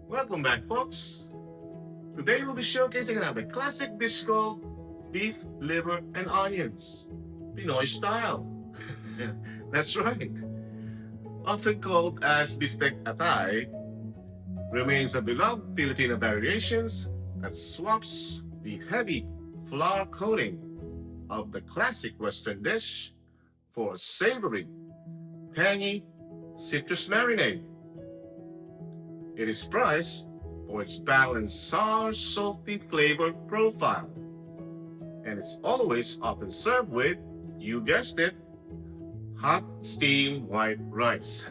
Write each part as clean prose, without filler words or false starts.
Welcome back, folks. Today we'll be showcasing another classic dish called beef liver and onions, Pinoy style. That's right. Often called as Bistek atay, remains a beloved Filipino variations that swaps the heavy flour coating of the classic Western dish for a savory, tangy citrus marinade. It is prized for its balanced sour, salty flavor profile, and it's always often served with, you guessed it, hot steamed white rice.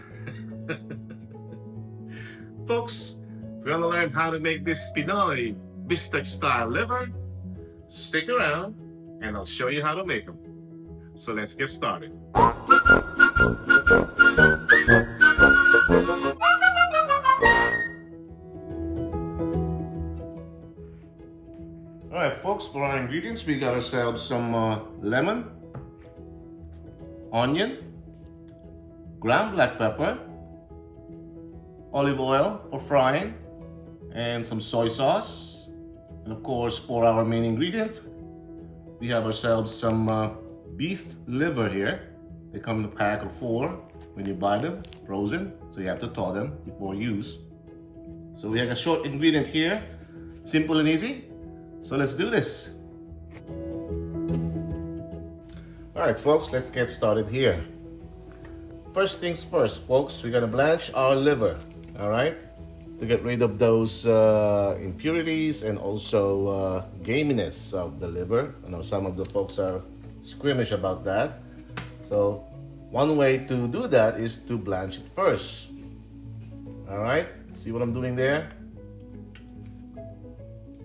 Folks, if you want to learn how to make this Pinoy Bistek style liver, stick around and I'll show you how to make them. So let's get started. Alright folks, for our ingredients we got ourselves some lemon, onion, ground black pepper, olive oil for frying, and some soy sauce. And of course, for our main ingredient, we have ourselves some beef liver here. They come in a pack of 4 when you buy them, frozen, so you have to thaw them before use. So we have a short ingredient here, simple and easy. So let's do this. Alright folks, let's get started here. First things first, folks, we're gonna blanch our liver, alright? To get rid of those impurities and also gaminess of the liver. I know some of the folks are squeamish about that. So one way to do that is to blanch it first. Alright, see what I'm doing there?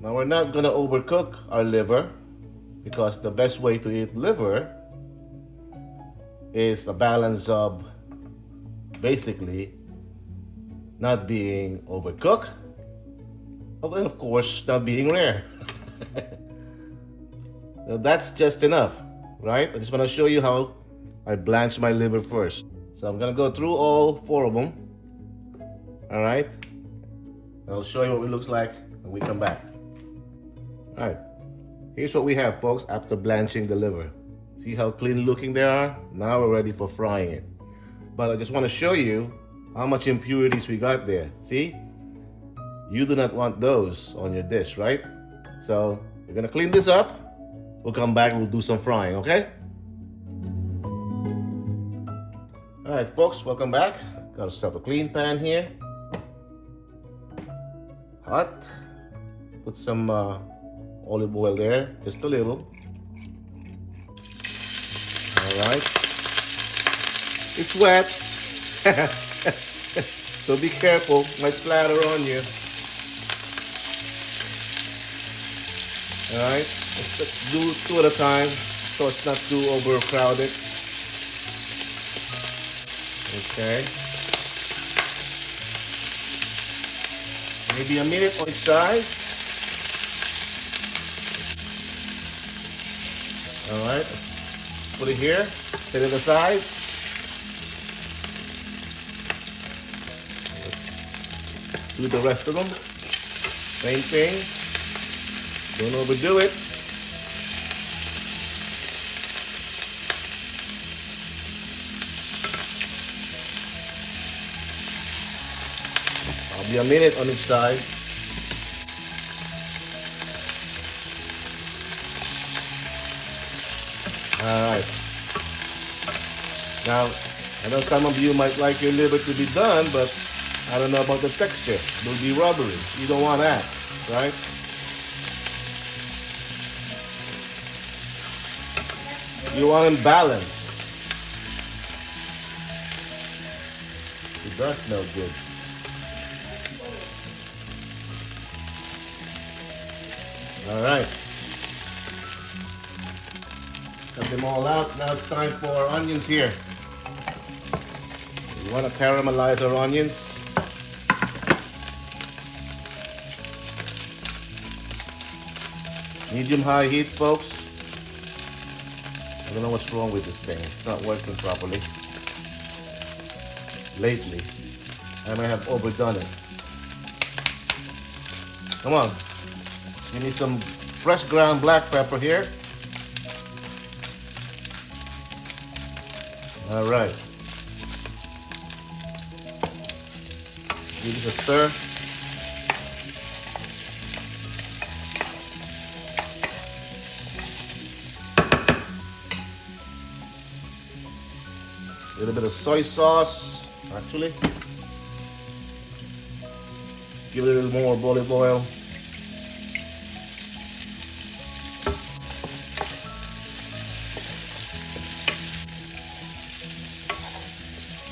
Now we're not gonna overcook our liver because the best way to eat liver is a balance of basically not being overcooked, and of course not being rare. Now that's just enough, right? I just want to show you how I blanch my liver first. So I'm gonna go through all 4 of them. All right, I'll show you what it looks like when we come back. All right, here's what we have, folks, after blanching the liver. See how clean looking they are? Now we're ready for frying it. But I just want to show you how much impurities we got there. See? You do not want those on your dish, right? So we're gonna clean this up. We'll come back and we'll do some frying, okay? All right, folks, welcome back. Got ourselves a clean pan here. Hot. Put some olive oil there, just a little. All right. It's wet. So be careful, might splatter on you. Alright, let's do 2 at a time so it's not too overcrowded. Okay. Maybe a minute on each side. Alright, put it here, set it aside. Do the rest of them. Same thing. Don't overdo it. I'll be a minute on each side. Alright. Now, I know some of you might like your liver to be done, but I don't know about the texture. It'll be rubbery. You don't want that, right? You want them balanced. It does smell good. All right. Cut them all out. Now it's time for our onions here. We want to caramelize our onions. Medium-high heat, folks. I don't know what's wrong with this thing. It's not working properly. Lately, I may have overdone it. Come on. You need some fresh ground black pepper here. All right. Give it a stir. A little bit of soy sauce, actually. Give it a little more olive oil.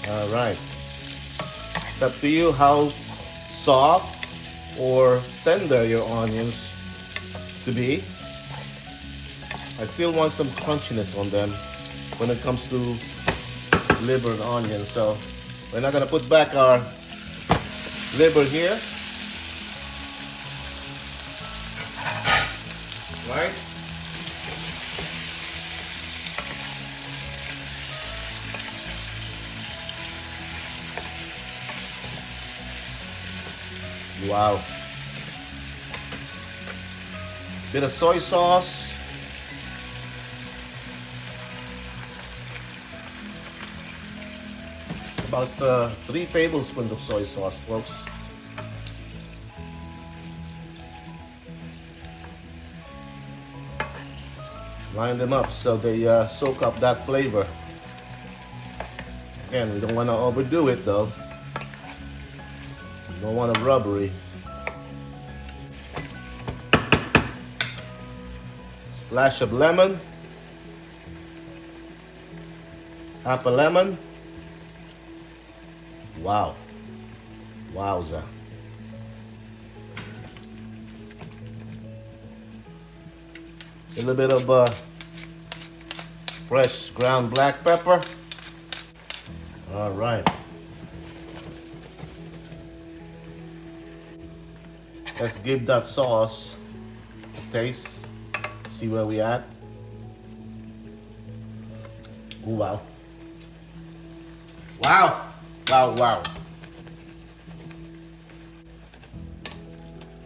All right. It's up to you how soft or tender your onions to be. I still want some crunchiness on them when it comes to liver and onion, so we're not gonna put back our liver here, right? Wow. Bit of soy sauce. About 3 tablespoons of soy sauce, folks. Line them up so they soak up that flavor. Again, we don't want to overdo it though. We don't want a rubbery. Splash of lemon. Half a lemon. Wow. Wowza. A little bit of fresh ground black pepper. All right. Let's give that sauce a taste. See where we at. Ooh, wow. Wow. Wow, wow.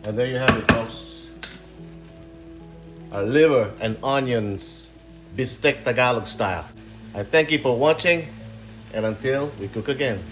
And there you have it, folks. Our liver and onions, Bistek Tagalog style. I thank you for watching, and until we cook again.